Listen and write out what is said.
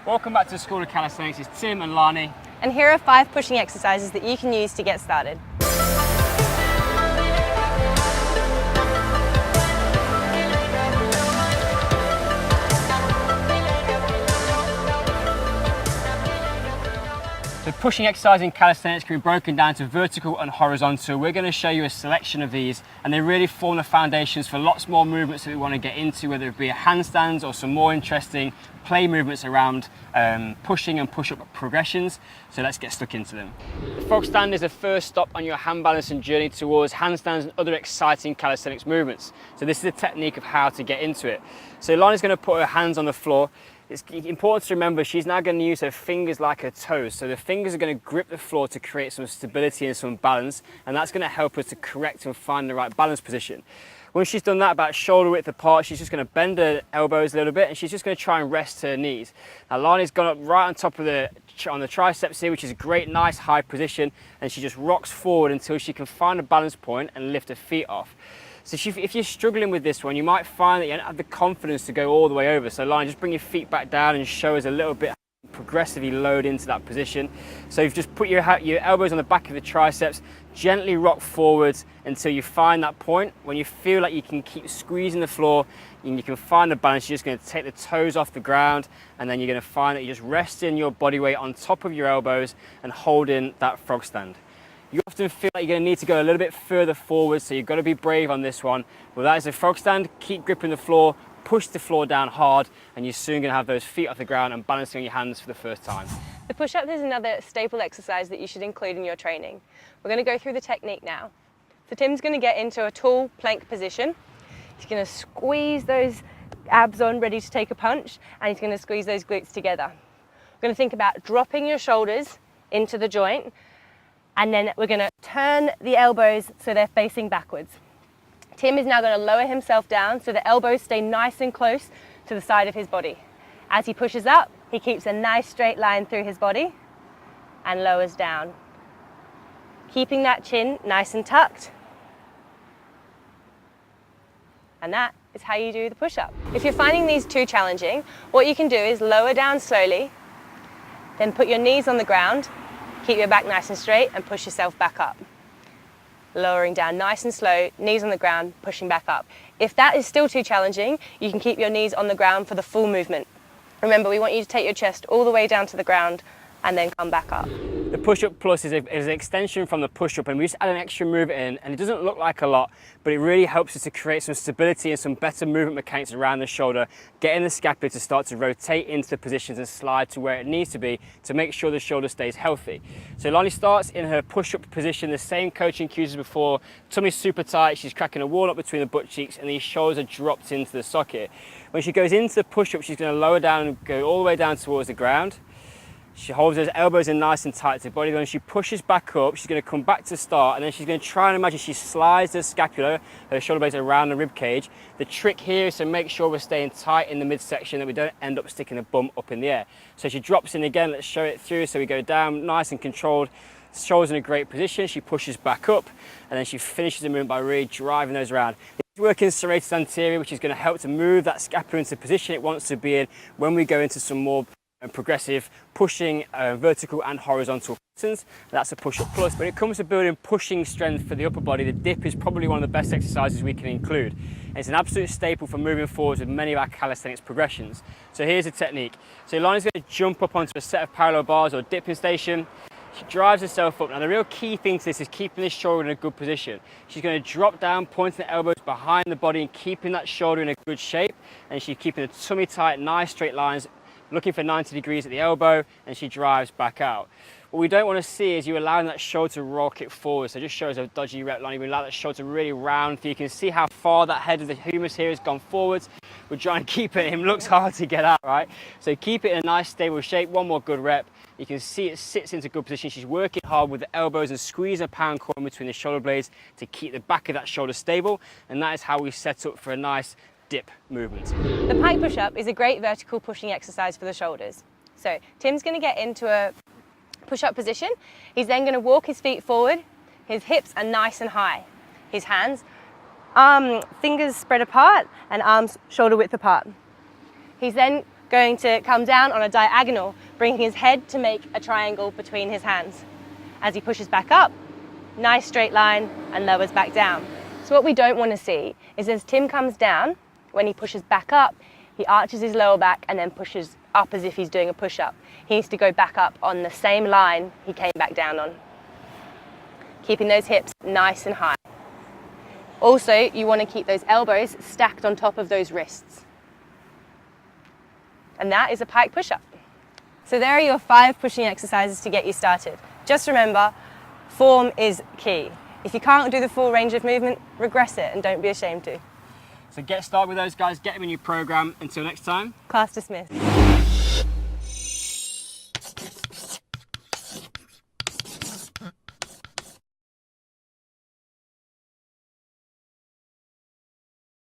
Welcome back to the School of Calisthenics. It's Tim and Lani. And here are 5 pushing exercises that you can use to get started. The pushing exercise in calisthenics can be broken down to vertical and horizontal. We're going to show you a selection of these, and they really form the foundations for lots more movements that we want to get into, whether it be handstands or some more interesting play movements around pushing and push-up progressions. So let's get stuck into them. The frog stand is the first stop on your hand balancing journey towards handstands and other exciting calisthenics movements. So this is a technique of how to get into it. So Lani's going to put her hands on the floor. It's important to remember she's now going to use her fingers like her toes. So the fingers are going to grip the floor to create some stability and some balance, and that's going to help her to correct and find the right balance position. When she's done that about shoulder width apart, she's just going to bend her elbows a little bit, and she's just going to try and rest her knees. Now Lani's gone up right on top of on the triceps here, which is a great, nice high position, and she just rocks forward until she can find a balance point and lift her feet off. So if you're struggling with this one, you might find that you don't have the confidence to go all the way over. So Lani, just bring your feet back down and show us a little bit, progressively load into that position. So you've just put your elbows on the back of the triceps, gently rock forwards until you find that point. When you feel like you can keep squeezing the floor and you can find the balance, you're just going to take the toes off the ground, and then you're going to find that you're just resting your body weight on top of your elbows and holding that frog stand. You often feel like you're going to need to go a little bit further forward, so you've got to be brave on this one. Well, that is a frog stand. Keep gripping the floor, push the floor down hard, and you're soon going to have those feet off the ground and balancing on your hands for the first time. The push-up is another staple exercise that you should include in your training. We're going to go through the technique now. So Tim's going to get into a tall plank position. He's going to squeeze those abs on, ready to take a punch, and he's going to squeeze those glutes together. We're going to think about dropping your shoulders into the joint, and then we're going to turn the elbows so they're facing backwards. Tim is now going to lower himself down so the elbows stay nice and close to the side of his body. As he pushes up, he keeps a nice straight line through his body and lowers down, keeping that chin nice and tucked. And that is how you do the push-up. If you're finding these too challenging, what you can do is lower down slowly, then put your knees on the ground, keep your back nice and straight, and push yourself back up. Lowering down nice and slow, knees on the ground, pushing back up. If that is still too challenging, you can keep your knees on the ground for the full movement. Remember, we want you to take your chest all the way down to the ground and then come back up. The push-up plus is an extension from the push-up, and we just add an extra move in, and it doesn't look like a lot, but it really helps us to create some stability and some better movement mechanics around the shoulder, getting the scapula to start to rotate into the positions and slide to where it needs to be to make sure the shoulder stays healthy. So Lani starts in her push-up position, the same coaching cues as before. Tummy's super tight, she's cracking a wall up between the butt cheeks, and these shoulders are dropped into the socket. When she goes into the push-up, she's going to lower down and go all the way down towards the ground. She holds those elbows in nice and tight to the body. When she pushes back up, she's going to come back to start, and then she's going to try and imagine she slides the scapula, her shoulder blades around the rib cage. The trick here is to make sure we're staying tight in the midsection, that we don't end up sticking the bum up in the air. So she drops in again. Let's show it through. So we go down nice and controlled. Shoulders in a great position. She pushes back up, and then she finishes the movement by really driving those around. This working serratus anterior, which is going to help to move that scapula into the position it wants to be in when we go into some more progressive pushing vertical and horizontal patterns. That's a push-up plus. When it comes to building pushing strength for the upper body, the dip is probably one of the best exercises we can include. It's an absolute staple for moving forwards with many of our calisthenics progressions. So here's the technique. So Lani's going to jump up onto a set of parallel bars or dipping station. She drives herself up. Now the real key thing to this is keeping this shoulder in a good position. She's going to drop down, pointing the elbows behind the body and keeping that shoulder in a good shape. And she's keeping the tummy tight, nice straight lines, looking for 90 degrees at the elbow, and she drives back out. What we don't want to see is you allowing that shoulder to rock it forward. So it just shows a dodgy rep line. We allow that shoulder to really round. So you can see how far that head of the humerus here has gone forwards. We're trying to keep it. It looks hard to get out, right? So keep it in a nice stable shape. One more good rep. You can see it sits into good position. She's working hard with the elbows and squeezing a pound core in between the shoulder blades to keep the back of that shoulder stable. And that is how we set up for a nice dip movement. The pike push-up is a great vertical pushing exercise for the shoulders. So Tim's going to get into a push-up position. He's then going to walk his feet forward. His hips are nice and high. His hands, fingers spread apart and arms shoulder width apart. He's then going to come down on a diagonal, bringing his head to make a triangle between his hands. As he pushes back up, nice straight line, and lowers back down. So what we don't want to see is as Tim comes down, when he pushes back up, he arches his lower back and then pushes up as if he's doing a push-up. He needs to go back up on the same line he came back down on. Keeping those hips nice and high. Also, you want to keep those elbows stacked on top of those wrists. And that is a pike push-up. So there are your 5 pushing exercises to get you started. Just remember, form is key. If you can't do the full range of movement, regress it and don't be ashamed to. So get started with those guys, get them in your program. Until next time. Class dismissed.